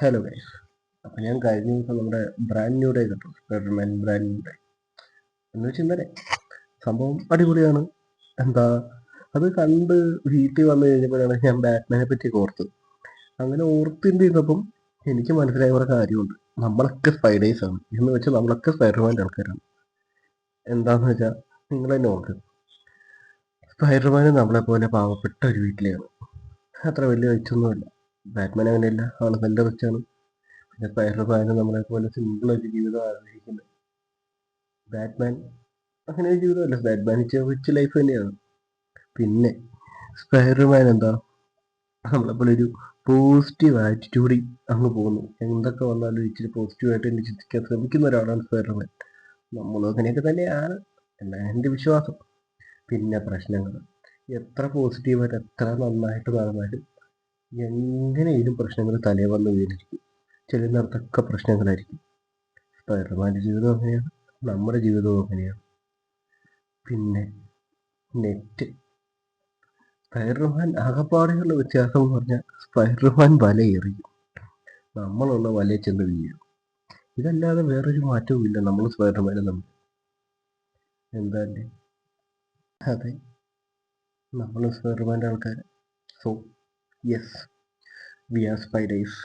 Hello guys. അപ്പം ഞാൻ കഴിഞ്ഞ ദിവസം നമ്മുടെ ബ്രാൻഡ് ന്യൂ ഡേ കിട്ടും, സ്പൈഡർമാൻ ബ്രാൻഡ് ന്യൂ ഡേ എന്ന് വെച്ച് ഇന്നലെ സംഭവം അടിപൊളിയാണ്. എന്താ അത് കണ്ട് വീട്ടിൽ വന്നു കഴിഞ്ഞപ്പോഴാണ് ഞാൻ ബാറ്റ്മാനെ പറ്റി ഓർത്തത്. അങ്ങനെ ഓർത്തിരുന്നപ്പം എനിക്ക് മനസ്സിലായ കുറേ കാര്യമുണ്ട്. നമ്മളൊക്കെ സ്പൈഡേഴ്സാണ് എന്ന് വെച്ചാൽ നമ്മളൊക്കെ സ്പൈഡർമാൻ്റെ ആൾക്കാരാണ്. എന്താണെന്ന് വെച്ചാൽ നിങ്ങൾ തന്നെ ഓർക്കുക, സ്പൈഡർമാൻ നമ്മളെപ്പോലെ പാവപ്പെട്ട ഒരു വീട്ടിലെയാണ്. അത്ര വലിയ റിച്ചൊന്നുമല്ല. ബാറ്റ്മാൻ അങ്ങനെയല്ല, ആൾ നല്ല റിച്ചാണ്. പിന്നെ സ്പൈഡർമാൻ നമ്മളെപ്പോലെ സിമ്പിളായിട്ട് ജീവിതം ആഗ്രഹിക്കുന്നത്. ബാറ്റ്മാൻ അങ്ങനെ ഒരു ജീവിതമല്ല, ബാറ്റ്മാൻ റിച്ച് ലൈഫ് തന്നെയാണ്. പിന്നെ സ്പൈഡർമാൻ എന്താ നമ്മളെപ്പോലെ ഒരു പോസിറ്റീവ് ആറ്റിറ്റ്യൂഡിൽ അങ്ങ് പോകുന്നു. എന്തൊക്കെ വന്നാലും ഇച്ചിരി പോസിറ്റീവായിട്ട് തന്നെ ചിന്തിക്കാൻ ശ്രമിക്കുന്ന ഒരാളാണ് സ്പൈഡർമാൻ. നമ്മളും അങ്ങനെയൊക്കെ തന്നെയാണ് എന്നാണ് എൻ്റെ വിശ്വാസം. പിന്നെ പ്രശ്നങ്ങൾ എത്ര പോസിറ്റീവായിട്ട് എത്ര നന്നായിട്ട് നടന്നാലും എങ്ങനെയും പ്രശ്നങ്ങൾ തലേ വന്ന് വീണിരിക്കും. ചെല്ലുന്നിടത്തൊക്കെ പ്രശ്നങ്ങളായിരിക്കും. സ്പൈഡർമാൻ്റെ ജീവിതം അങ്ങനെയാണ്, നമ്മുടെ ജീവിതവും അങ്ങനെയാണ്. പിന്നെ നെറ്റ് സ്പൈഡർമാൻ ആകപ്പാടെയുള്ള വ്യത്യാസം എന്ന് പറഞ്ഞാൽ സ്പൈഡർമാൻ വല എറിയും, നമ്മളുള്ള വലയിൽ ചെന്ന് വീഴും. ഇതല്ലാതെ വേറൊരു മാറ്റവും ഇല്ല നമ്മൾ സ്പൈഡർമാനും തമ്മിൽ. എന്താല്ലേ? അതെ, നമ്മൾ സ്പൈഡർമാൻ്റെ ആൾക്കാർ. So yes, we are spiders.